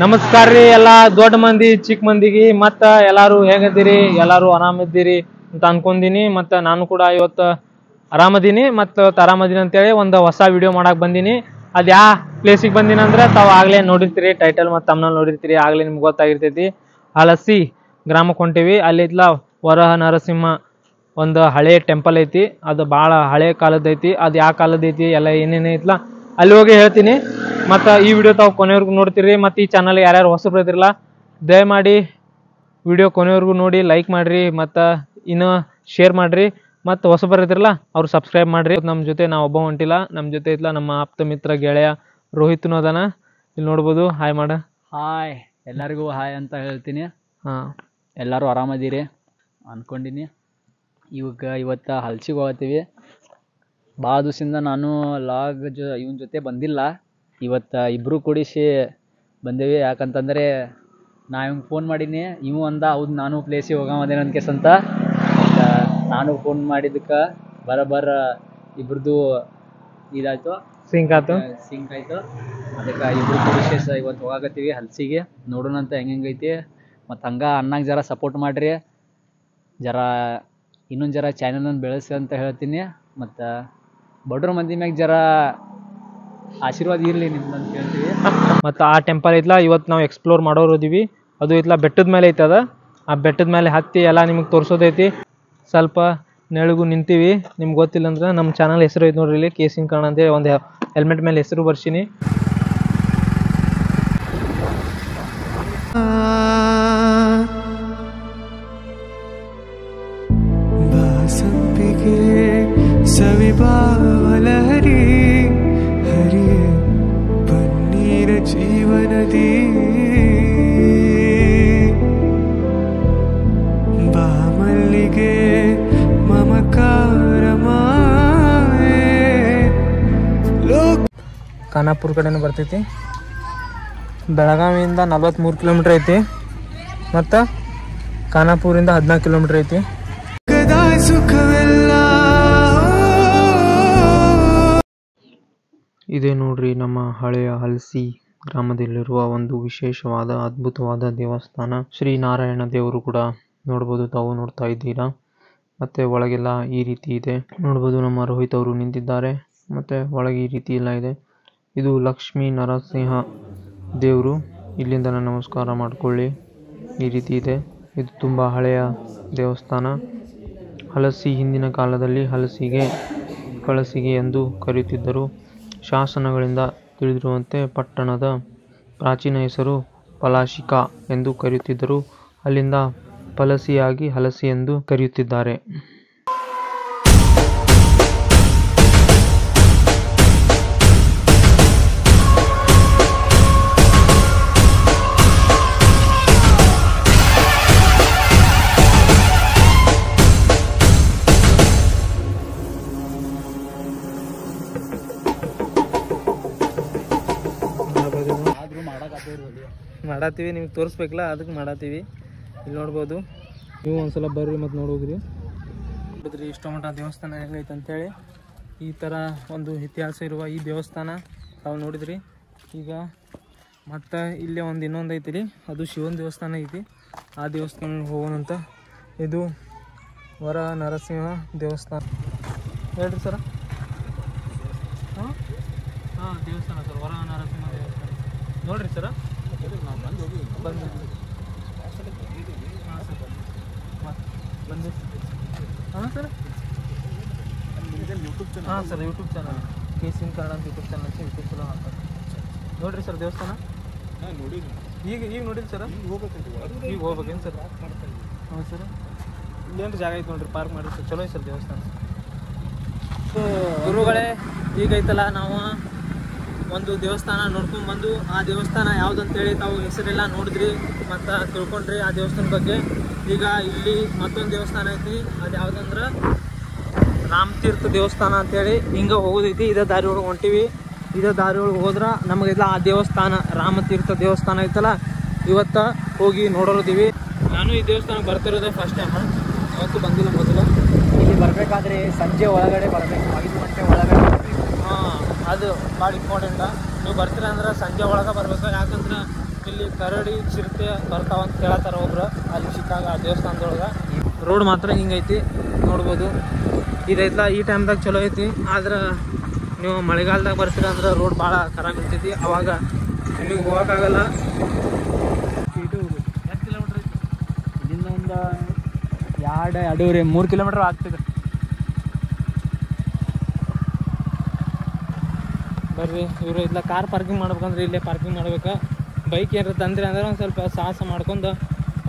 ನಮಸ್ಕಾರ ರೀ ಎಲ್ಲ ದೊಡ್ಡ ಮಂದಿ ಚಿಕ್ಕ ಮಂದಿಗೆ ಮತ್ತ ಎಲ್ಲಾರು ಹೇಗದಿರಿ ಎಲ್ಲಾರು ಆರಾಮಿದ್ದೀರಿ ಅಂತ ಅನ್ಕೊಂದಿನಿ ಮತ್ತ ನಾನು ಕೂಡ ಇವತ್ತು ಆರಾಮದೀನಿ ಮತ್ತು ಆರಾಮದೀನಿ ಅಂತೇಳಿ ಒಂದು ಹೊಸ ವಿಡಿಯೋ ಮಾಡಕ್ ಬಂದೀನಿ ಅದು ಯಾವ ಪ್ಲೇಸಿಗೆ ಬಂದೀನಿ ಅಂದ್ರೆ ತಾವು ಆಗ್ಲೇ ನೋಡಿರ್ತೀರಿ ಟೈಟಲ್ ಮತ್ತು ತಮ್ಮನ ನೋಡಿರ್ತೀರಿ ಆಗ್ಲೇ ನಿಮ್ಗೆ ಗೊತ್ತಾಗಿರ್ತೈತಿ ಹಲಸಿ ಗ್ರಾಮಕ್ಕೆ ಹೊಂಟೀವಿ ಅಲ್ಲಿ ಇತ್ಲ ವರಹ ನರಸಿಂಹ ಒಂದು ಹಳೆ ಟೆಂಪಲ್ ಐತಿ ಅದು ಭಾಳ ಹಳೆ ಕಾಲದ ಐತಿ ಅದು ಯಾವ ಕಾಲದ ಐತಿ ಎಲ್ಲ ಏನೇನು ಐತ್ಲ ಅಲ್ಲಿ ಹೋಗಿ ಹೇಳ್ತೀನಿ ಮತ್ತು ಈ ವಿಡಿಯೋ ತಾವು ಕೊನೆವರೆಗೂ ನೋಡ್ತೀರಿ ಮತ್ತು ಈ ಚಾನಲ್ ಯಾರ್ಯಾರು ಹೊಸಬ್ರು ಇದ್ರಲ್ಲ ದಯಮಾಡಿ ವಿಡಿಯೋ ಕೊನೆವರೆಗೂ ನೋಡಿ ಲೈಕ್ ಮಾಡಿರಿ ಮತ್ತು ಇನ್ನು ಶೇರ್ ಮಾಡಿರಿ ಮತ್ತು ಹೊಸಬರು ಇದ್ರಲ್ಲ ಅವ್ರು ಸಬ್ಸ್ಕ್ರೈಬ್ ಮಾಡಿರಿ ನಮ್ಮ ಜೊತೆ ನಾವು ಒಬ್ಬ ಹೊಂಟಿಲ್ಲ ನಮ್ಮ ಜೊತೆ ಇತ್ಲ ನಮ್ಮ ಆಪ್ತ ಮಿತ್ರ ಗೆಳೆಯ ರೋಹಿತ್ನು ಅದಾನ ಇಲ್ಲಿ ನೋಡ್ಬೋದು ಹಾಯ್ ಮಾಡ ಹಾಯ್ ಎಲ್ಲರಿಗೂ ಹಾಯ್ ಅಂತ ಹೇಳ್ತೀನಿ. ಹಾಂ ಎಲ್ಲರೂ ಆರಾಮದೀರಿ ಅಂದ್ಕೊಂಡಿನಿ. ಇವತ್ತು ಹಲ್ಸಿಗೆ ಹೋಗ್ತೀವಿ. ಭಾಳ ದಿವಸದಿಂದ ನಾನು ಇವನ ಜೊತೆ ಬಂದಿಲ್ಲ. ಇವತ್ತು ಇಬ್ಬರು ಕೂಡಿಸಿ ಬಂದೇವಿ. ಯಾಕಂತಂದರೆ ನಾ ಇವಂಗೆ ಫೋನ್ ಮಾಡೀನಿ, ಇವು ಅಂದ ಹೌದು ನಾನು ಪ್ಲೇಸಿಗೆ ಹೋಗಮದೇನು ಅನ್ಕೇಸಂತ. ನಾನು ಫೋನ್ ಮಾಡಿದ್ದಕ್ಕೆ ಬರೋಬ್ಬರ ಇಬ್ರದ್ದು ಇದಾಯಿತು, ಸಿಂಕ್ ಆಯಿತು. ಅದಕ್ಕೆ ಇಬ್ಬರು ಕೂಡಿಸಿ ಇವತ್ತು ಹೋಗಾಕತ್ತೀವಿ ಹಲ್ಸಿಗೆ. ನೋಡೋಣಂತ ಹೆಂಗೈತಿ. ಮತ್ತು ಹಂಗೆ ಅಣ್ಣಾಗ ಜರ ಸಪೋರ್ಟ್ ಮಾಡಿರಿ, ಇನ್ನೊಂದು ಜರ ಚಾನಲನ್ನು ಬೆಳೆಸಿ ಅಂತ ಹೇಳ್ತೀನಿ. ಮತ್ತು ಬಡ್ರ ಮಂದಿ ಮ್ಯಾಗ ಜರ ಆಶೀರ್ವಾದ ಇರಲಿ ನಿಮ್ದು ಅಂತ ಹೇಳ್ತೀವಿ. ಮತ್ತು ಆ ಟೆಂಪಲ್ ಐತ್ಲ ಇವತ್ತು ನಾವು ಎಕ್ಸ್ಪ್ಲೋರ್ ಮಾಡೋರು ಇದೀವಿ. ಅದು ಐತ್ಲ ಬೆಟ್ಟದ ಮೇಲೆ ಐತದ. ಆ ಬೆಟ್ಟದ ಮೇಲೆ ಹತ್ತಿ ಎಲ್ಲ ನಿಮಗೆ ತೋರಿಸೋದೈತಿ. ಸ್ವಲ್ಪ ನೆಳಗು ನಿಂತೀವಿ. ನಿಮ್ಗೆ ಗೊತ್ತಿಲ್ಲ ಅಂದ್ರೆ ನಮ್ಮ ಚಾನಲ್ ಹೆಸರು ಐತೆ ನೋಡ್ರಿ, ಇಲ್ಲಿ ಕೇಸಿಂಗ್ ಕನ್ನಡ ಅಂತೇಳಿ ಒಂದು ಹೆಲ್ಮೆಟ್ ಮೇಲೆ ಹೆಸರು ಬರ್ಸೀನಿ. ಬಾಸಂಪಿಗೆ ಸವಿಬಾವಲಹರಿ ಹರಿಯೇ ಪನ್ನೀರ ಜೀವನದಿ ಬಾಮಲ್ಲಿಗೆ ಮಮಕಾರ ಖಾನಾಪುರ ಕಡೆನೂ ಬರ್ತೈತಿ. ಬೆಳಗಾವಿಯಿಂದ 43 ಕಿಲೋಮೀಟ್ರ್ ಐತಿ ಮತ್ತು ಖಾನಾಪುರಿಂದ 14 ಕಿಲೋಮೀಟ್ರ್ ಐತಿ. ಇದೇ ನೋಡ್ರಿ ನಮ್ಮ ಹಳೆಯ ಹಲಸಿ ಗ್ರಾಮದಲ್ಲಿರುವ ಒಂದು ವಿಶೇಷವಾದ ಅದ್ಭುತವಾದ ದೇವಸ್ಥಾನ. ಶ್ರೀ ನಾರಾಯಣ ದೇವರು ಕೂಡ ನೋಡ್ಬೋದು, ತಾವು ನೋಡ್ತಾ ಇದ್ದೀರಾ. ಮತ್ತೆ ಒಳಗೆಲ್ಲ ಈ ರೀತಿ ಇದೆ ನೋಡ್ಬೋದು. ನಮ್ಮ ರೋಹಿತ್ ಅವರು ನಿಂತಿದ್ದಾರೆ ಮತ್ತೆ ಒಳಗೆ ಈ ರೀತಿ ಎಲ್ಲ ಇದೆ. ಇದು ಲಕ್ಷ್ಮೀ ನರಸಿಂಹ ದೇವರು. ಇಲ್ಲಿಂದ ನಮಸ್ಕಾರ ಮಾಡಿಕೊಳ್ಳಿ. ಈ ರೀತಿ ಇದೆ. ಇದು ತುಂಬ ಹಳೆಯ ದೇವಸ್ಥಾನ. ಹಲಸಿ ಹಿಂದಿನ ಕಾಲದಲ್ಲಿ ಕಳಸಿಗೆ ಎಂದು ಕರೆಯುತ್ತಿದ್ದರು. ಶಾಸನಗಳಿಂದ ತಿಳಿದಿರುವಂತೆ ಪಟ್ಟಣದ ಪ್ರಾಚೀನ ಹೆಸರು ಪಲಾಶಿಕಾ ಎಂದು ಕರೆಯುತ್ತಿದ್ದರು. ಅಲ್ಲಿಂದ ಫಲಸಿಯಾಗಿ ಹಲಸಿ ಎಂದು ಕರೆಯುತ್ತಿದ್ದಾರೆ. ಮಾಡತ್ತೀವಿ, ನಿಮ್ಗೆ ತೋರಿಸ್ಬೇಕಲ್ಲ ಅದಕ್ಕೆ ಮಾಡತ್ತೀವಿ. ಇಲ್ಲಿ ನೋಡ್ಬೋದು, ನೀವು ಒಂದ್ಸಲ ಬರ್ರಿ ಮತ್ತು ನೋಡೋಗ್ರಿ. ನೋಡಿದ್ರಿ ಇಷ್ಟು ಮಟ್ಟ ದೇವಸ್ಥಾನ ಹೆಂಗೈತೆ ಅಂತೇಳಿ. ಈ ಥರ ಒಂದು ಇತಿಹಾಸ ಇರುವ ಈ ದೇವಸ್ಥಾನ ತಾವು ನೋಡಿದ್ರಿ. ಈಗ ಮತ್ತು ಇಲ್ಲೇ ಇನ್ನೊಂದು ಐತಿ, ಅದು ಶಿವನ ದೇವಸ್ಥಾನ ಐತಿ. ಆ ದೇವಸ್ಥಾನ ಹೋಗೋಣಂತ. ಇದು ವರ ನರಸಿಂಹ ದೇವಸ್ಥಾನ ಹೇಳ್ರಿ ಸರ. ಹಾಂ ದೇವಸ್ಥಾನ ಸರ್, ವರ ನರಸಿಂಹ ದೇವಸ್ಥಾನ ನೋಡ್ರಿ ಸರ. ಹಾಂ ಸರ್, ಹಾಂ sir YouTube channel casing Kannada ಅಂತ ಯೂಟ್ಯೂಬ್ ಚಾನಲ್ ಯೂಟ್ಯೂಬ್ ಚಲೋ ಹಾಕ್ತಾರೆ ನೋಡ್ರಿ ಸರ್. ದೇವಸ್ಥಾನ ಈಗ ನೋಡಿರಿ ಸರ್, ಈಗ ಹೋಗ್ಬೇಕೇನು ಸರ್? ಹಾಂ ಸರ್, ಇಲ್ಲೇನು ಜಾಗ ಐತೆ ನೋಡ್ರಿ, ಪಾರ್ಕ್ ಮಾಡಿರಿ ಸರ್. ಚಲೋ ಐತೆ ಸರ್ ದೇವಸ್ಥಾನ. ಗುರುಗಳೇ, ಈಗೈತಲ್ಲ ನಾವು ಒಂದು ದೇವಸ್ಥಾನ ನೋಡ್ಕೊಂಡ್ಬಂದು ಆ ದೇವಸ್ಥಾನ ಯಾವುದಂತೇಳಿ ತಾವು ಹೆಸರೆಲ್ಲ ನೋಡಿದ್ರಿ ಮತ್ತು ತಿಳ್ಕೊಂಡ್ರಿ ಆ ದೇವಸ್ಥಾನ ಬಗ್ಗೆ. ಈಗ ಇಲ್ಲಿ ಮತ್ತೊಂದು ದೇವಸ್ಥಾನ ಐತಿ, ಅದು ಯಾವುದಂದ್ರೆ ರಾಮತೀರ್ಥ ದೇವಸ್ಥಾನ ಅಂತೇಳಿ. ಹಿಂಗೆ ಹೋಗೋದೈತಿ. ಇದೇ ದಾರಿ ಒಳಗೆ ಹೊಂಟೀವಿ. ಇದೇ ದಾರಿ ಒಳಗೆ ಹೋದ್ರೆ ನಮಗೆಲ್ಲ ಆ ದೇವಸ್ಥಾನ ರಾಮತೀರ್ಥ ದೇವಸ್ಥಾನ ಐತಲ್ಲ, ಇವತ್ತು ಹೋಗಿ ನೋಡೋದಿವಿ. ನಾನು ಈ ದೇವಸ್ಥಾನಕ್ಕೆ ಬರ್ತಿರೋದೇ ಫಸ್ಟ್ ಟೈಮ್, ಯಾವತ್ತೂ ಬಂದಿಲ್ಲ ಮೊದಲು. ಇಲ್ಲಿ ಬರಬೇಕಾದ್ರೆ ಸಂಜೆ ಒಳಗಡೆ ಬರಬೇಕು, 5 ಗಂಟೆ ಒಳಗಡೆ ಬರಬೇಕು. ಅದು ಭಾಳ ಇಂಪಾರ್ಟೆಂಟ. ನೀವು ಬರ್ತೀರ ಅಂದ್ರೆ ಸಂಜೆ ಒಳಗೆ ಬರ್ಬೇಕು. ಯಾಕಂದ್ರೆ ಇಲ್ಲಿ ಕರಡಿ ಚಿರತೆ ಬರ್ತಾವಂತ ಹೇಳತ್ತಾರ ಒಬ್ರು ಅಲ್ಲಿ ಸಿಕ್ಕಾಗ ಆ ದೇವಸ್ಥಾನದೊಳಗೆ. ರೋಡ್ ಮಾತ್ರ ಹಿಂಗೈತಿ ನೋಡ್ಬೋದು. ಇದೈತಲ್ಲ ಈ ಟೈಮ್ದಾಗ ಚಲೋ ಐತಿ. ಆದ್ರೆ ನೀವು ಮಳೆಗಾಲದಾಗ ಬರ್ತೀರ ಅಂದ್ರೆ ರೋಡ್ ಭಾಳ ಖರಾಬ್ ಇರ್ತೈತಿ. ಅವಾಗ ನಿಮಗೆ ಹೋಗೋಕ್ಕಾಗಲ್ಲ. ಇದು ಎಷ್ಟು ಕಿಲೋಮೀಟ್ರ್ ಐತಿ? ಇಲ್ಲಿಂದ ಒಂದು 2-3 ಕಿಲೋಮೀಟ್ರ್ ಆಗ್ತದೆ. ಬರ್ರಿ, ಇವರು ಇಲ್ಲ ಕಾರ್ ಪಾರ್ಕಿಂಗ್ ಮಾಡ್ಬೇಕಂದ್ರೆ ಇಲ್ಲೇ ಪಾರ್ಕಿಂಗ್ ಮಾಡ್ಬೇಕು. ಬೈಕ್ ಏನಾರ ತಂದ್ರಿ ಅಂದ್ರೆ ಒಂದು ಸ್ವಲ್ಪ ಸಾಹಸ ಮಾಡ್ಕೊಂಡು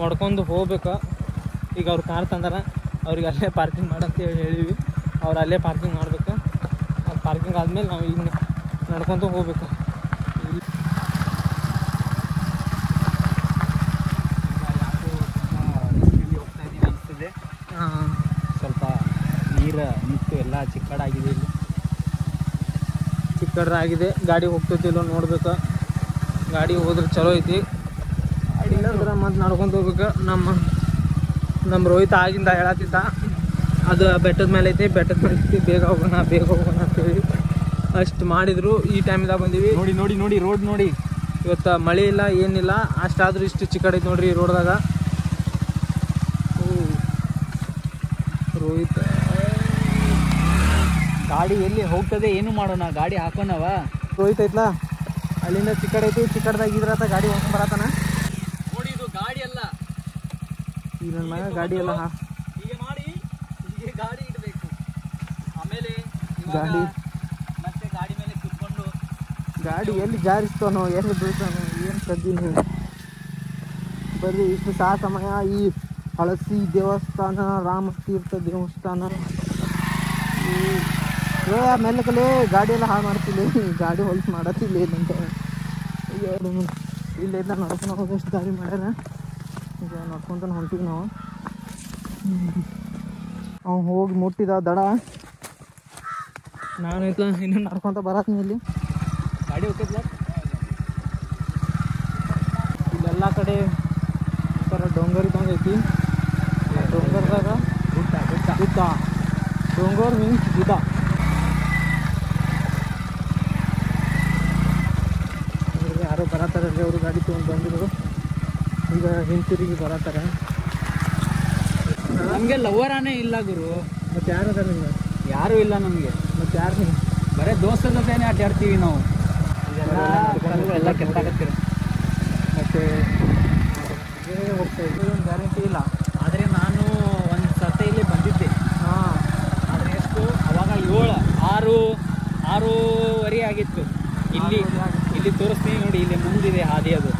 ಹೊಡ್ಕೊಂಡು ಹೋಗ್ಬೇಕು. ಈಗ ಅವ್ರು ಕಾರ್ ತಂದಾರ, ಅವ್ರಿಗೆ ಅಲ್ಲೇ ಪಾರ್ಕಿಂಗ್ ಮಾಡಂತ ಹೇಳಿವಿ. ಅವ್ರು ಅಲ್ಲೇ ಪಾರ್ಕಿಂಗ್ ಮಾಡ್ಬೇಕು. ಅದು ಪಾರ್ಕಿಂಗ್ ಆದಮೇಲೆ ನಾವು ಈಗ ನಡ್ಕೊತ ಹೋಗ್ಬೇಕು. ಹೋಗ್ತಾ ಇದ್ದೀವಿ ಅನಿಸ್ತದೆ. ಸ್ವಲ್ಪ ನೀರು ನಿಂತು ಎಲ್ಲ ಚಿಕ್ಕಡಾಗಿದೆ. ಇಲ್ಲಿ ಚಿಕ್ಕಡ್ರಾಗಿದೆ. ಗಾಡಿ ಹೋಗ್ತೈತಿಲ್ಲೋ ನೋಡ್ಬೇಕು. ಗಾಡಿ ಹೋದ್ರೆ ಚಲೋ ಐತಿ. ಇಲ್ಲಾಂದ್ರೆ ಮತ್ತೆ ನಡ್ಕೊಂಡು ಹೋಗ್ಬೇಕು. ನಮ್ಮ ರೋಹಿತ ಆಗಿಂದ ಹೇಳತ್ತಿದ್ದ ಅದು ಬೆಟ್ಟದ ಮೇಲೆ ಐತಿ, ಬೆಟ್ಟದ ಮೇಲೆ ಐತಿ, ಬೇಗ ಹೋಗೋಣ ಅಂತೇಳಿ ಅಷ್ಟು ಮಾಡಿದ್ರು. ಈ ಟೈಮ್ದಾಗ ಬಂದೀವಿ. ನೋಡಿ ರೋಡ್ ನೋಡಿ. ಇವತ್ತು ಮಳೆ ಇಲ್ಲ ಏನಿಲ್ಲ, ಅಷ್ಟಾದ್ರೂ ಇಷ್ಟು ಚಿಕ್ಕಡೈತಿ ನೋಡ್ರಿ ರೋಡ್ದಾಗ. ರೋಹಿತ ಗಾಡಿ ಎಲ್ಲಿ ಹೋಗ್ತದೆ ಏನು ಮಾಡೋಣ, ಗಾಡಿ ಹಾಕೋಣವ. ರೋಹಿತ್ ಐತ್ಲಾ ಅಲ್ಲಿಂದ ಚಿಕ್ಕಡೈತಿ. ಚಿಕ್ಕಡ್ದಾಗ ಇದ್ರತ ಗಾಡಿ ಹೋಗ್ಕೊಂಡ್ ಬರತಾನ. ನೋಡಿ ಇದು ಗಾಡಿ ಅಲ್ಲ, ಈಗ ನನ್ನ ಮಗ ಗಾಡಿ ಎಲ್ಲ ಹೀಗೆ ಮಾಡಿ ಹೀಗೆ ಗಾಡಿ ಇಡಬೇಕು. ಆಮೇಲೆ ಗಾಡಿ ಮತ್ತೆ ಗಾಡಿ ಮೇಲೆ ಕುತ್ಕೊಂಡು ಗಾಡಿ ಎಲ್ಲಿ ಜಾರಿಸ್ತಾನೋ ಎಲ್ಲಿ ಬೀಳ್ತಾನೋ ಏನು ಸದ್ದಿ ನೀವು. ಬರ್ರಿ, ಇಷ್ಟು ಸಹ ಸಮಯ ಈ ಹಳಸಿ ದೇವಸ್ಥಾನ, ರಾಮತೀರ್ಥ ದೇವಸ್ಥಾನ ಮೆಲ್ಲಕಲೇ ಗಾಡಿ ಎಲ್ಲ ಹಾಳು ಮಾಡ್ತಿಲ್ಲ. ಗಾಡಿ ಹೊಲ್ಸು ಮಾಡತ್ತಿಲ್ಲ ಏನಂತ ಇಲ್ಲಿಂದ ನಡ್ಕೊಂಡು ಹೋಗೋಷ್ಟು ದಾರಿ ಮಾಡ್ಯಾರ. ಈಗ ನಡ್ಕೊಂತಾನೆ ಹೊಂಟಿವಿ ನಾವು. ಅವ್ನು ಹೋಗಿ ಮುಟ್ಟಿದ ದಡ. ನಾನು ಇನ್ನೂ ನಡ್ಕೊತ ಬರತ್ತೀನಿ. ಇಲ್ಲಿ ಗಾಡಿ ಹೋಗ್ತದಲ್ಲ. ಇಲ್ಲೆಲ್ಲ ಕಡೆ ಈ ಥರ ಡೊಂಗರ್ ಇದ್ದಂಗೆ ಐತಿ. ಡೊಂಗರ್ದಾಗ ಗುಡ್ಡ. ಡೊಂಗರ್ ಮೀನ್ಸ್ ಗುಡ್ಡ. ಯಾರೋ ಬರತ್ತಾರಲ್ಲಿ ಅವರು ಗಾಡಿ ತೊಗೊಂಡು ಬಂದಿದ್ರು. ಈಗ ಹಿಂತಿರುಗಿ ಬರತ್ತಾರೆ. ನಮಗೆ ಲವರಾನೇ ಇಲ್ಲ ಗುರು. ಮತ್ತು ಯಾರು ಅದಾರ ನಿಮ್ಗೆ? ಯಾರೂ ಇಲ್ಲ ನಮಗೆ. ಮತ್ತು ಯಾರು ನೀವು? ಬರೀ ದೋಸ್ತರ ಜೊತೆನೇ ಅಡ್ಡಾಡ್ತೀವಿ ನಾವು. ಎಲ್ಲ ಕೆತ್ತಾಗತ್ತೀರ. ಮತ್ತು ಹೋಗ್ತಾ ಇದ್ದೀವಿ, ಒಂದು ಗ್ಯಾರಂಟಿ ಇಲ್ಲ. ಆದರೆ ನಾನು ಒಂದು ಸತ ಇಲ್ಲಿ ಬಂದಿದ್ದೆ. ಹಾಂ, ಆದರೆ ಎಷ್ಟು ಅವಾಗ 6:30 ಆಗಿತ್ತು. ಇಲ್ಲಿ ತೋರಿಸ್ತೀನಿ ನೋಡಿ, ಇಲ್ಲಿ ಮುಂದಿದೆ ಹಾದಿ. ಅದು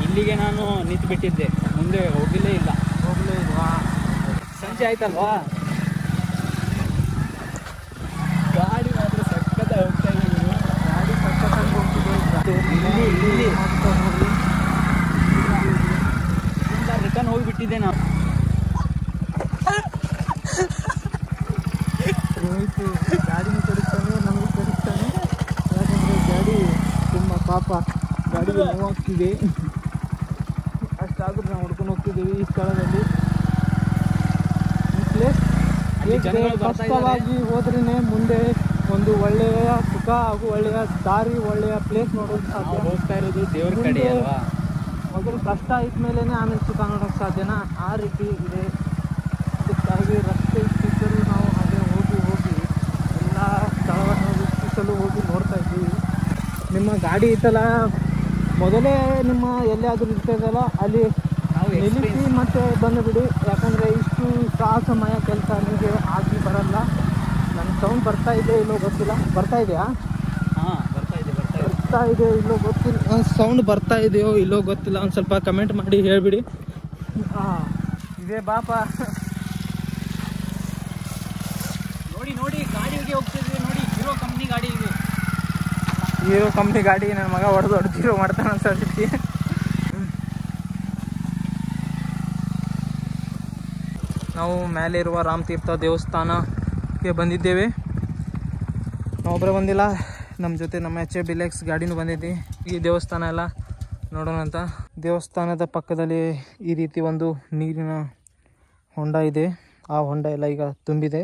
ಇಲ್ಲಿಗೆ ನಾನು ನಿಂತು ಬಿಟ್ಟಿದ್ದೆ, ಮುಂದೆ ಹೋಗಲೇ ಇಲ್ಲ. ಸಂಜೆ ಆಯ್ತಲ್ವಾ. ಗಾಡಿ ಮಾತ್ರ ಸಕ್ಕತ್ತ ಹೋಗ್ತಾ ಇದ್ದೀವಿ. ಗಾಡಿ ಸಕ್ಕತ್ತಾಗಿ ಹೋಗ್ತಿದೆ. ಇಲ್ಲಿ ರಿಟರ್ನ್ ಹೋಗಿಬಿಟ್ಟಿದ್ದೆ ನಾವು. ರೋಹಿತ್ ಗಾಡಿನೂ ಕಡಿಸ್ತಾನೆ, ನಮಗೂ ಕಡಿಸ್ತಾನೆ. ಯಾಕಂದರೆ ಗಾಡಿ ತುಂಬ ಪಾಪ ಗಾಡಿಗೆ ನೋವಾಗ್ತಿದೆ. ಅಷ್ಟಾದ್ರೂ ನಾವು ಹುಡ್ಕೊಂಡು ಹೋಗ್ತಿದ್ದೀವಿ ಈ ಸ್ಥಳದಲ್ಲಿ. ಈ ಪ್ಲೇಸ್ ಕಷ್ಟವಾಗಿ ಹೋದ್ರೇ ಮುಂದೆ ಒಂದು ಒಳ್ಳೆಯ ಸುಖ ಹಾಗೂ ಒಳ್ಳೆಯ ದಾರಿ, ಒಳ್ಳೆಯ ಪ್ಲೇಸ್ ನೋಡೋದು ಸಾಧ್ಯ. ಹೋಗ್ತಾ ಇರೋದು ದೇವ್ರ ಕಡೆ ಅಲ್ವಾ. ಮೊದಲು ಕಷ್ಟ ಇದ್ಮೇಲೆ ಆಮೇಲೆ ಸುಖ ನೋಡೋಕ್ಕೆ ಸಾಧ್ಯನಾ? ಆ ರೀತಿ ಇದೆ. ಅದಕ್ಕಾಗಿ ರಸ್ತೆ ಇಷ್ಟಿದ್ದರೂ ನಾವು ಹಾಗೆ ಹೋಗಿ ಎಲ್ಲ ಸ್ಥಳವನ್ನು ವೀಕ್ಷಿಸಲು ಹೋಗಿ ನೋಡ್ತಾ ಇದ್ದೀವಿ. ನಿಮ್ಮ ಗಾಡಿ ಇತ್ತಲ್ಲ, ಮೊದಲೇ ನಿಮ್ಮ ಎಲ್ಲಿಯಾದರೂ ಇರ್ತದಲ್ಲ ಅಲ್ಲಿ ನಾವು ನಿಲ್ಲಿಸಿ ಮತ್ತೆ ಬಂದುಬಿಡಿ. ಯಾಕಂದರೆ ಇಷ್ಟು ಸಮಯ ಕೆಲಸ ನಿಮಗೆ ಆಗಿ ಬರಲ್ಲ. ನನ್ನ ಸೌಂಡ್ ಬರ್ತಾ ಇದೆ ಇಲ್ಲೋ ಗೊತ್ತಿಲ್ಲ. ಬರ್ತಾ ಇದೆಯಾ? ಹಾಂ, ಬರ್ತಾ ಇದೆ ಇಲ್ಲೋ ಗೊತ್ತಿಲ್ಲ. ಸೌಂಡ್ ಬರ್ತಾ ಇದೆಯೋ ಇಲ್ಲೋ ಗೊತ್ತಿಲ್ಲ. ಒಂದು ಸ್ವಲ್ಪ ಕಮೆಂಟ್ ಮಾಡಿ ಹೇಳಿಬಿಡಿ. ಹಾಂ, ಇದೇ ಬಾಪ. ನೋಡಿ ಗಾಡಿಗೆ ಹೋಗ್ತಿದ್ವಿ ನೋಡಿ. ಹೀರೋ ಕಂಪ್ನಿ ಗಾಡಿ ಇದೆ. ಹೀರೋ ಕಂಪ್ನಿ ಗಾಡಿ ನನ್ನ ಮಗ ಹೊಡೆದು ಜೀರೋ ಮಾಡ್ತಾನೆ ಅನ್ಸತಿ. ನಾವು ಮೇಲೆ ಇರುವ ರಾಮತೀರ್ಥ ದೇವಸ್ಥಾನಕ್ಕೆ ಬಂದಿದ್ದೇವೆ. ನಾವೊಬ್ಬರೇ ಬಂದಿಲ್ಲ, ನಮ್ಮ ಜೊತೆ ನಮ್ಮ HF Deluxe ಗಾಡಿನೂ ಬಂದೈತಿ. ಈ ದೇವಸ್ಥಾನ ಎಲ್ಲ ನೋಡೋಣ ಅಂತ. ದೇವಸ್ಥಾನದ ಪಕ್ಕದಲ್ಲಿ ಈ ರೀತಿ ಒಂದು ನೀರಿನ ಹೊಂಡ ಇದೆ. ಆ ಹೊಂಡ ಎಲ್ಲ ಈಗ ತುಂಬಿದೆ.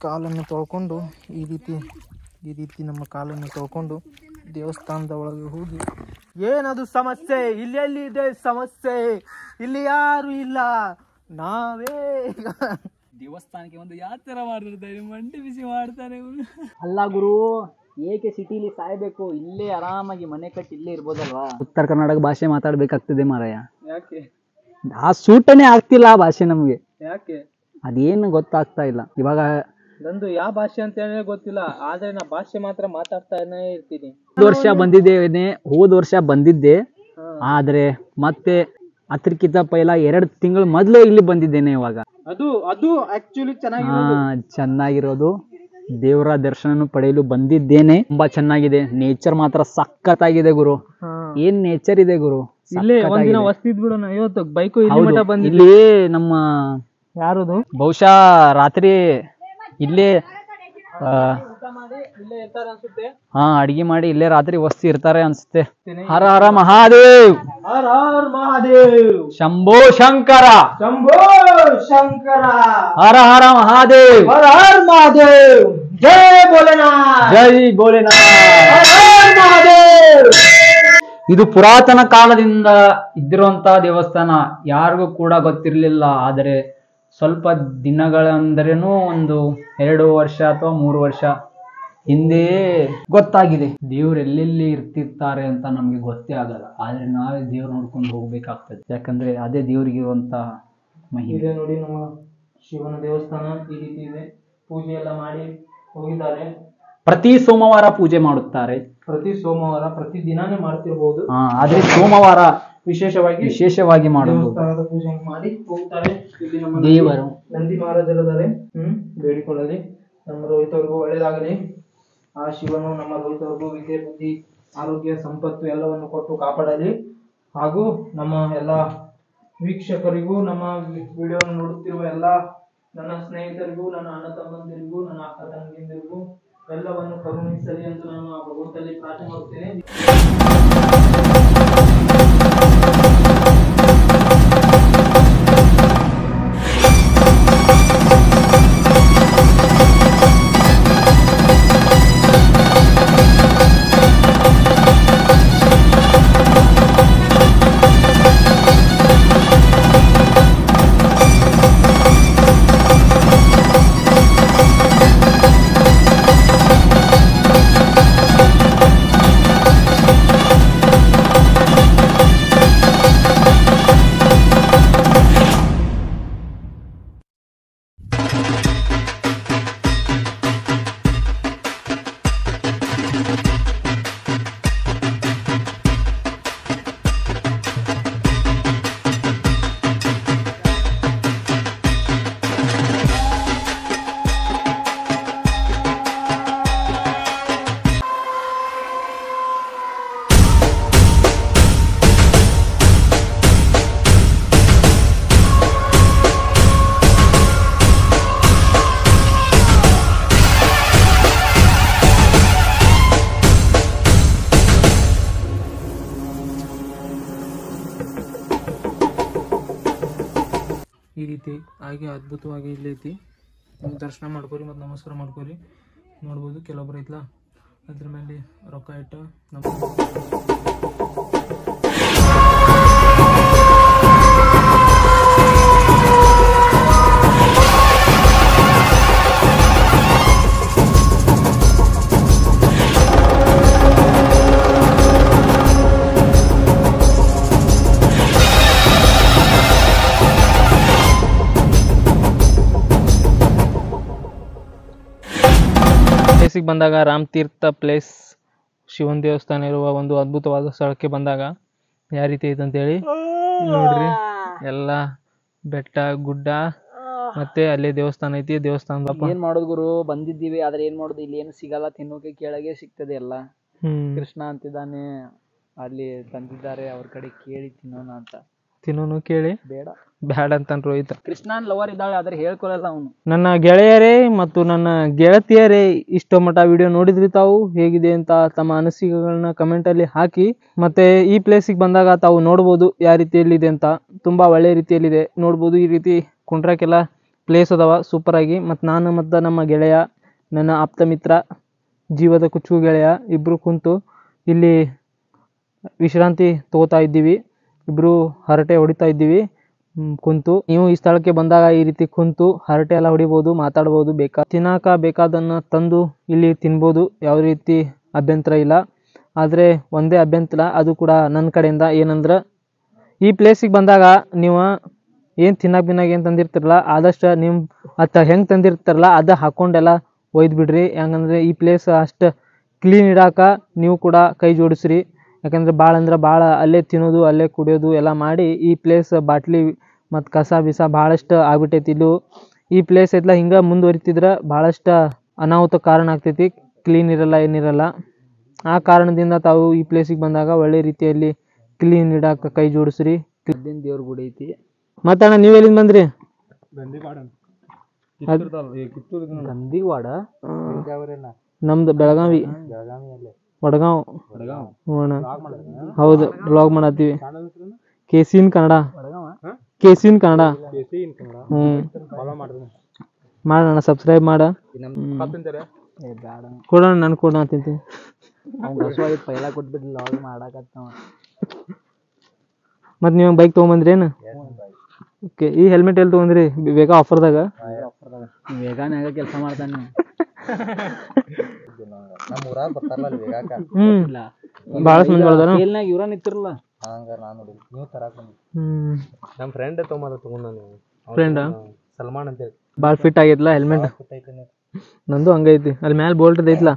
ಕಾಲನ್ನು ತೊಳ್ಕೊಂಡು ಈ ರೀತಿ ನಮ್ಮ ಕಾಲನ್ನು ತೊಳ್ಕೊಂಡು ದೇವಸ್ಥಾನದ ಒಳಗೆ ಹೋಗಿ ಏನದು ಸಮಸ್ಯೆ? ಇಲ್ಲೆಲ್ಲಿದೆ ಸಮಸ್ಯೆ? ಇಲ್ಲಿ ಯಾರು ಇಲ್ಲ, ನಾವೇ. ದೇವಸ್ಥಾನಕ್ಕೆ ಒಂದು ಯಾವ ತರ ಮಾಡಿರ್ತಾರೆ, ಮಂಡಿ ಬಿಸಿ ಮಾಡ್ತಾನೆ ಅಲ್ಲ ಗುರು, ಏಕೆ ಸಿಟಿಲಿ ಸಾಯ್ಬೇಕು? ಇಲ್ಲೇ ಆರಾಮಾಗಿ ಮನೆ ಕಟ್ಟಿ ಇಲ್ಲೇ ಇರ್ಬೋದಲ್ವಾ? ಉತ್ತರ ಕರ್ನಾಟಕ ಭಾಷೆ ಮಾತಾಡ್ಬೇಕಾಗ್ತದೆ ಮಾರಾಯ. ಯಾಕೆ? ಆ ಸೂಟನೇ ಆಗ್ತಿಲ್ಲ ಆ ಭಾಷೆ ನಮ್ಗೆ. ಯಾಕೆ? ಅದೇನು ಗೊತ್ತಾಗ್ತಾ ಇಲ್ಲ ಇವಾಗ. ನಂದು ಯಾವ ಭಾಷೆ ಅಂತ ಹೇಳಿ ಗೊತ್ತಿಲ್ಲ, ಆದ್ರೆ ನಾ ಭಾಷೆ ಮಾತ್ರ ಮಾತಾಡ್ತಾನೆ ಇರ್ತೀನಿ. ಹೋದ ವರ್ಷ ಬಂದಿದ್ದೆ, ಆದ್ರೆ ಮತ್ತೆ ಅದ್ರಕ್ಕಿಂತ ಪೈಲ 2 ತಿಂಗಳು ಮೊದಲು ಇಲ್ಲಿ ಬಂದಿದ್ದೇನೆ. ಇವಾಗ ಅದು ಆಕ್ಚುಲಿ ಚೆನ್ನಾಗಿರೋದು. ದೇವರ ದರ್ಶನ ಪಡೆಯಲು ಬಂದಿದ್ದೇನೆ. ತುಂಬಾ ಚೆನ್ನಾಗಿದೆ. ನೇಚರ್ ಮಾತ್ರ ಸಖತ್ತಾಗಿದೆ ಗುರು. ಏನ್ ನೇಚರ್ ಇದೆ ಗುರು. ಇಲ್ಲೇ ಒಂದಿನ ವಸ್ತಿದ್ ಬಿಡೋಣ. ಇವತ್ತು ಬೈಕು ಇಲ್ಲಿ ಮಠ ಬಂದಿಲ್ಲ. ಇಲ್ಲಿ ನಮ್ಮ ಯಾರದು ಬಹುಶಃ ರಾತ್ರಿ ಇಲ್ಲೇ ಅಡಿಗೆ ಮಾಡಿ ಇಲ್ಲೇ ರಾತ್ರಿ ವಸ್ತಿ ಇರ್ತಾರೆ ಅನ್ಸುತ್ತೆ. ಹರ ಹರ ಮಹಾದೇವ್, ಹರ ಹರ ಮಹಾದೇವ್, ಶಂಭೋ ಶಂಕರ, ಶಂಭೋ ಶಂಕರ, ಹರ ಹರ ಮಹಾದೇವ್, ಹರ ಹರ ಮಹಾದೇವ್, ಜೈ ಭೋಲೆನಾಥ್, ಜೈ ಭೋಲೆನಾಥ್, ಹರ ಹರ ಮಹಾದೇವ್. ಇದು ಪುರಾತನ ಕಾಲದಿಂದ ಇದ್ದಿರುವಂತ ದೇವಸ್ಥಾನ. ಯಾರಿಗೂ ಕೂಡ ಗೊತ್ತಿರ್ಲಿಲ್ಲ. ಆದರೆ ಸ್ವಲ್ಪ ದಿನಗಳಂದ್ರೇನು ಒಂದು 2 ವರ್ಷ ಅಥವಾ 3 ವರ್ಷ ಹಿಂದೆ ಗೊತ್ತಾಗಿದೆ. ದೇವ್ರು ಎಲ್ಲೆಲ್ಲಿ ಇರ್ತಿರ್ತಾರೆ ಅಂತ ನಮ್ಗೆ ಗೊತ್ತೇ ಆಗಲ್ಲ. ಆದ್ರೆ ನಾವೇ ದೇವ್ರು ನೋಡ್ಕೊಂಡು ಹೋಗ್ಬೇಕಾಗ್ತದೆ. ಯಾಕಂದ್ರೆ ಅದೇ ದೇವ್ರಿಗೆ ಇರುವಂತ ಮಹಿಮೆ. ನೋಡಿ, ನಮ್ಮ ಶಿವನ ದೇವಸ್ಥಾನ ಈ ರೀತಿ ಇದೆ. ಪೂಜೆ ಎಲ್ಲ ಮಾಡಿ ಹೋಗಿದ್ದಾರೆ. ಪ್ರತಿ ಸೋಮವಾರ ಪೂಜೆ ಮಾಡುತ್ತಾರೆ. ಪ್ರತಿ ಸೋಮವಾರ, ಪ್ರತಿ ದಿನಾನೇ ಮಾಡ್ತಿರ್ಬೋದು. ಆದ್ರೆ ಸೋಮವಾರ ವಿಶೇಷವಾಗಿ ಮಾಡುವುದು. ದೇವಸ್ಥಾನದ ಪೂಜೆ ಮಾಡಿ ಹೋಗ್ತಾರೆ. ಇಲ್ಲಿ ನಮ್ಮ ದೇವರು ನಂದಿ ಮಹಾರಾಜರಿದ್ದಾರೆ. ಬೇಡಿಕೊಳ್ಳಲಿ, ನಮ್ಮ ರೋಹಿತ್ ಅವ್ರಿಗೂ ಒಳ್ಳೇದಾಗಲಿ. ಆ ಶಿವನು ನಮ್ಮ ರೋಹಿತ್ ಅವ್ರಿಗೂ ವಿದ್ಯೆ, ಬುದ್ಧಿ, ಆರೋಗ್ಯ, ಸಂಪತ್ತು ಎಲ್ಲವನ್ನು ಕೊಟ್ಟು ಕಾಪಾಡಲಿ. ಹಾಗೂ ನಮ್ಮ ಎಲ್ಲ ವೀಕ್ಷಕರಿಗೂ, ನಮ್ಮ ವಿಡಿಯೋವನ್ನು ನೋಡುತ್ತಿರುವ ಎಲ್ಲ ನನ್ನ ಸ್ನೇಹಿತರಿಗೂ, ನನ್ನ ಅಣ್ಣ ತಮ್ಮಂದಿರಿಗೂ, ನನ್ನ ಅಕ್ಕ ತಂಗಿಯಂದಿರಿಗೂ ಎಲ್ಲವನ್ನು ಕರುಣಿಸಲಿ ಎಂದು ನಾನು ಆ ಭಗವಂತನಲ್ಲಿ ಪ್ರಾರ್ಥನೆ ಮಾಡುತ್ತೇನೆ. ಈ ರೀತಿ ಹಾಗೆ ಅದ್ಭುತವಾಗಿ ಇಲ್ಲಿ ಐತಿ. ದರ್ಶನ ಮಾಡ್ಕೊರಿ ಮತ್ತು ನಮಸ್ಕಾರ ಮಾಡ್ಕೊರಿ. ನೋಡ್ಬೋದು ಕೆಲವೊಬ್ರು ಐತ್ಲ ಅದ್ರ ಮೇಲೆ ರೊಕ್ಕ ಇಟ್ಟು ಪ್ಲೇಸಿಗೆ ಬಂದಾಗ, ರಾಮ್ ತೀರ್ಥ ಪ್ಲೇಸ್, ಶಿವನ್ ದೇವಸ್ಥಾನ ಇರುವ ಒಂದು ಅದ್ಭುತವಾದ ಸ್ಥಳಕ್ಕೆ ಬಂದಾಗ ಯಾವ ರೀತಿ ಐತೆ ಅಂತೇಳಿ ನೋಡ್ರಿ. ಎಲ್ಲ ಬೆಟ್ಟ ಗುಡ್ಡ ಮತ್ತೆ ಅಲ್ಲೇ ದೇವಸ್ಥಾನ ಐತಿ. ದೇವಸ್ಥಾನ ಏನ್ ಮಾಡೋದು ಗುರು, ಬಂದಿದ್ದೀವಿ ಆದ್ರೆ ಏನ್ ಮಾಡೋದು, ಇಲ್ಲಿ ಏನು ಸಿಗಲ್ಲ. ತಿನ್ನೋಕೆ ಕೆಳಗೆ ಸಿಗ್ತದೆ ಎಲ್ಲ. ಕೃಷ್ಣ ಅಂತಿದ್ದಾನೆ, ಅಲ್ಲಿ ತಂದಿದ್ದಾರೆ, ಅವ್ರ ಕಡೆ ಕೇಳಿ ತಿನ್ನೋಣ ಅಂತ. ತಿನ್ನೋನು ಕೇಳಿ ಬೇಡ ಅಂತ ರೋಹಿತ್. ಕೃಷ್ಣನ್ ಲವರ್ ಇದ್ದಾಳೆ ಆದ್ರೆ ಹೇಳ್ಕೊಳಲ್ಲ ಅವನು. ನನ್ನ ಗೆಳೆಯರೇ ಮತ್ತು ನನ್ನ ಗೆಳತಿಯರೇ, ಇಷ್ಟ ಮಟ್ಟ ವಿಡಿಯೋ ನೋಡಿದ್ರಿ ತಾವು ಹೇಗಿದೆ ಅಂತ ತಮ್ಮ ಅನಿಸಿಕೆಗಳನ್ನ ಕಮೆಂಟ್ ಅಲ್ಲಿ ಹಾಕಿ. ಮತ್ತೆ ಈ ಪ್ಲೇಸಿಗೆ ಬಂದಾಗ ತಾವು ನೋಡ್ಬೋದು ಯಾವ ರೀತಿಯಲ್ಲಿದೆ ಅಂತ. ತುಂಬಾ ಒಳ್ಳೆ ರೀತಿಯಲ್ಲಿದೆ ನೋಡ್ಬೋದು. ಈ ರೀತಿ ಕುಂಡ್ರಕ್ಕೆಲ್ಲ ಪ್ಲೇಸ್ ಅದಾವ ಸೂಪರ್ ಆಗಿ. ಮತ್ತು ನಾನು ಮತ್ತು ನಮ್ಮ ಗೆಳೆಯ, ನನ್ನ ಆಪ್ತ ಮಿತ್ರ, ಜೀವದ ಕುಚ್ಚು ಗೆಳೆಯ ಇಬ್ರು ಕುಂತು ಇಲ್ಲಿ ವಿಶ್ರಾಂತಿ ತಗೋತಾ ಇದ್ದೀವಿ. ಇಬ್ಬರು ಹರಟೆ ಹೊಡಿತಾ ಇದ್ದೀವಿ ಕುಂತು. ನೀವು ಈ ಸ್ಥಳಕ್ಕೆ ಬಂದಾಗ ಈ ರೀತಿ ಕುಂತು ಹರಟೆ ಎಲ್ಲ ಹೊಡಿಬೋದು, ಮಾತಾಡ್ಬೋದು. ತಿನ್ನಕ ಬೇಕಾದನ್ನು ತಂದು ಇಲ್ಲಿ ತಿನ್ಬೋದು, ಯಾವ ರೀತಿ ಅಭ್ಯಂತರ ಇಲ್ಲ. ಆದರೆ ಒಂದೇ ಅಭ್ಯಂತರ, ಅದು ಕೂಡ ನನ್ನ ಕಡೆಯಿಂದ ಏನಂದ್ರೆ, ಈ ಪ್ಲೇಸಿಗೆ ಬಂದಾಗ ನೀವು ಏನು ತಿನ್ನಕ್ಕೆ ಏನು ತಂದಿರ್ತಿರಲ್ಲ, ಆದಷ್ಟು ನಿಮ್ಮ ಹೆಂಗೆ ತಂದಿರ್ತಾರಲ್ಲ ಅದು ಹಾಕ್ಕೊಂಡೆಲ್ಲ ಒಯ್ದು ಬಿಡ್ರಿ. ಯಾಕಂದರೆ ಈ ಪ್ಲೇಸ್ ಅಷ್ಟು ಕ್ಲೀನ್ ಇಡಾಕ ನೀವು ಕೂಡ ಕೈ ಜೋಡಿಸ್ರಿ. ಯಾಕಂದರೆ ಭಾಳ ಅಲ್ಲೇ ತಿನ್ನೋದು ಅಲ್ಲೇ ಕುಡಿಯೋದು ಎಲ್ಲ ಮಾಡಿ ಈ ಪ್ಲೇಸ್ ಬಾಟ್ಲಿ ಮತ್ತು ಕಸ ಬಿಸ ಭಾಳಷ್ಟು ಆಗ್ಬಿಟ್ಟೈತಿ. ಇಲ್ಲೂ ಈ ಪ್ಲೇಸ್ ಐತ್ಲ ಹಿಂಗೆ ಮುಂದುವರಿತಿದ್ರೆ ಭಾಳಷ್ಟು ಅನಾಹುತ ಕಾರಣ ಆಗ್ತೈತಿ. ಕ್ಲೀನ್ ಇರಲ್ಲ, ಏನಿರಲ್ಲ. ಆ ಕಾರಣದಿಂದ ತಾವು ಈ ಪ್ಲೇಸಿಗೆ ಬಂದಾಗ ಒಳ್ಳೆ ರೀತಿಯಲ್ಲಿ ಕ್ಲೀನ್ ಇಡಾಕ ಕೈ ಜೋಡಿಸ್ರಿ. ದೇವ್ರ ಗುಡಿ ಐತಿ. ಮತ್ತಣ್ಣ ನೀವು ಎಲ್ಲಿಂದ ಬಂದ್ರಿ? ಗಂದಿವಾಡ ನಮ್ದು ಬೆಳಗಾವಿ, ವಡಗಾಂವ್. ಹೌದು, ಬ್ಲಾಗ್ ಮಾಡತ್ತೀವಿ. KCN ಕನ್ನಡ. ಮಾಡೋಣ, ಸಬ್ಸ್ಕ್ರೈಬ್ ಮಾಡ ಕೊಡೋಣ. ನಾನು ಕೊಡೋಣ ತಿಂತೀನಿ. ಪೈಲ ಕೊಟ್ಬಿಡ್ಲಿಲ್ಲ, ಅವಾಗ ಮಾಡಾಕತ್ತಾವ. ಮತ್ತು ನೀವು ಬೈಕ್ ತೊಗೊಂಬಂದ್ರೇನು? ಓಕೆ. ಈ ಹೆಲ್ಮೆಟ್ ಎಲ್ಲಿ ತೊಗೊಂಡ್ರಿ? ವೇಗ ಆಫರ್ದಾಗ. ವೇಗಾನ್ಯಾಗ ಕೆಲಸ ಮಾಡ್ತಾನೆ. ಭಾಳ ಮಂದಿ ಬರ್ದಾರ. ಇವ್ರ ನಿಂತಿರಲ್ಲ. ನಮ್ಮ ಫ್ರೆಂಡ್ ತಗೊಂಡ ಫ್ರೆಂಡ್ ಸಲ್ಮಾನ್ ಅಂತೇಳಿ. ಭಾಳ ಫಿಟ್ ಆಗೈತ್ಲ ಹೆಲ್ಮೆಟ್? ನಂದು ಹಂಗೈತಿ. ಅಲ್ಲಿ ಮ್ಯಾಲೆ ಬೋಲ್ಟ್ ಐತ್ಲ,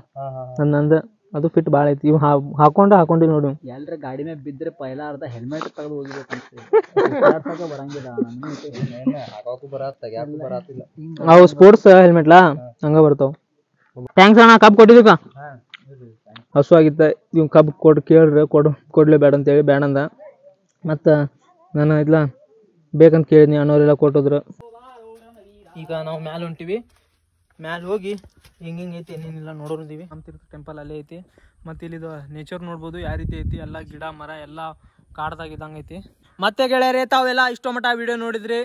ನಂದು ಅದು ಫಿಟ್ ಭಾಳ ಐತಿ. ಇವ್ ಹಾಕೊಂಡಿಲ್ಲ ನೋಡಿ. ಎಲ್ರ ಗಾಡಿ ಮೇಲೆ ಬಿದ್ದರೆ ಪೈಲ ಅರ್ಧ ಹೆಲ್ಮೆಟ್ ತೆಗೆದು ಹೋಗ್ಬೇಕಂತ ಬರಂಗಿಲ್ಲ. ಅವು ಸ್ಪೋರ್ಟ್ಸ್ ಹೆಲ್ಮೆಟ್ಲಾ ಹಂಗ ಬರ್ತಾವ. ಥ್ಯಾಂಕ್ಸ್ ಅಣ್ಣ, ಕಬ್ ಕೊಟ್ಟಿದ್ದಕ್ಕ. ಹಸು ಆಗಿತ್ತ, ಇವ್ ಕಬ್ ಕೇಳ್ರಿ, ಕೊಡ್ಲೇಬೇಡ ಅಂತೇಳಿ ಬೇಡಂದ. ಮತ್ತು ನಾನು ಇಲ್ಲ ಬೇಕಂತ ಕೇಳಿದ್ನಿ, ಅಣ್ಣವರೆಲ್ಲ ಕೊಟ್ಟಿದ್ರು. ಈಗ ನಾವು ಮ್ಯಾಲೆ ಹೊಂಟಿವಿ. ಮ್ಯಾಲೆ ಹೋಗಿ ಹಿಂಗೆ ಐತಿ ಏನೇನಿಲ್ಲ ನೋಡೋದಿವಿ. ನಮ್ಮ ತೀರ್ಥ ಟೆಂಪಲ್ ಅಲ್ಲೇ ಐತಿ. ಮತ್ತು ಇಲ್ಲಿದು ನೇಚರ್ ನೋಡ್ಬೋದು ಯಾವ ರೀತಿ ಐತಿ. ಎಲ್ಲ ಗಿಡ ಮರ ಎಲ್ಲ ಕಾಡ್ದಾಗಿದ್ದಂಗೆ ಐತಿ. ಮತ್ತೆ ಗೆಳೆಯರೇ, ತಾವೆಲ್ಲ ಇಷ್ಟೋ ಮಟ್ಟ ವಿಡಿಯೋ ನೋಡಿದ್ರಿ.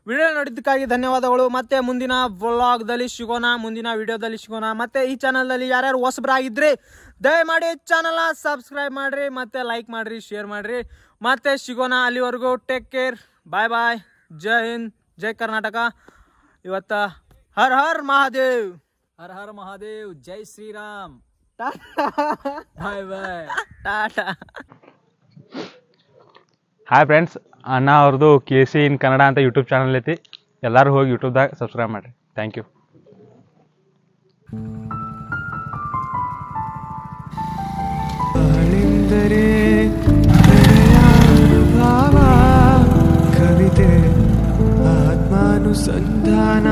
ವಿಡಿಯೋ ನೋಡಿದ್ದಕ್ಕಾಗಿ ಧನ್ಯವಾದಗಳು. ಮತ್ತೆ ಮುಂದಿನ ವ್ಲಾಗ್ದಲ್ಲಿ ಸಿಗೋಣ, ಮುಂದಿನ ವಿಡಿಯೋದಲ್ಲಿ ಸಿಗೋಣ. ಮತ್ತೆ ಈ ಚಾನಲ್ನಲ್ಲಿ ಯಾರ್ಯಾರು ಹೊಸಬರಾಗಿದ್ರಿ ದಯಮಾಡಿ ಚಾನಲ್ನ ಸಬ್ಸ್ಕ್ರೈಬ್ ಮಾಡಿರಿ, ಮತ್ತು ಲೈಕ್ ಮಾಡಿರಿ, ಶೇರ್ ಮಾಡಿರಿ. ಮತ್ತೆ ಸಿಗೋಣ. ಅಲ್ಲಿವರೆಗೂ ಟೇಕ್ ಕೇರ್, ಬಾಯ್ ಬಾಯ್. ಜೈ ಹಿಂದ್, ಜೈ ಕರ್ನಾಟಕ. ಇವತ್ತು ಹರ್ ಹರ್ ಮಹಾದೇವ್. ಹರ ಹರ ಮಹಾದೇವ್. ಜೈ ಶ್ರೀರಾಮ್. ಬಾಯ್ ಬಾಯ್, ಟಾಟಾ. ಹಾಯ್ ಫ್ರೆಂಡ್ಸ್, ಅಣ್ಣ ಅವ್ರದ್ದು KCN ಕನ್ನಡ ಅಂತ ಯೂಟ್ಯೂಬ್ ಚಾನಲ್ ಐತಿ. ಎಲ್ಲರೂ ಹೋಗಿ ಯೂಟ್ಯೂಬ್ದಾಗ ಸಬ್ಸ್ಕ್ರೈಬ್ ಮಾಡಿರಿ. Thank you. ಬಾಳೆಂದರೆ ಅನುಭವ, ಕವಿತೆ ಆತ್ಮಾನುಸಂಧಾನ.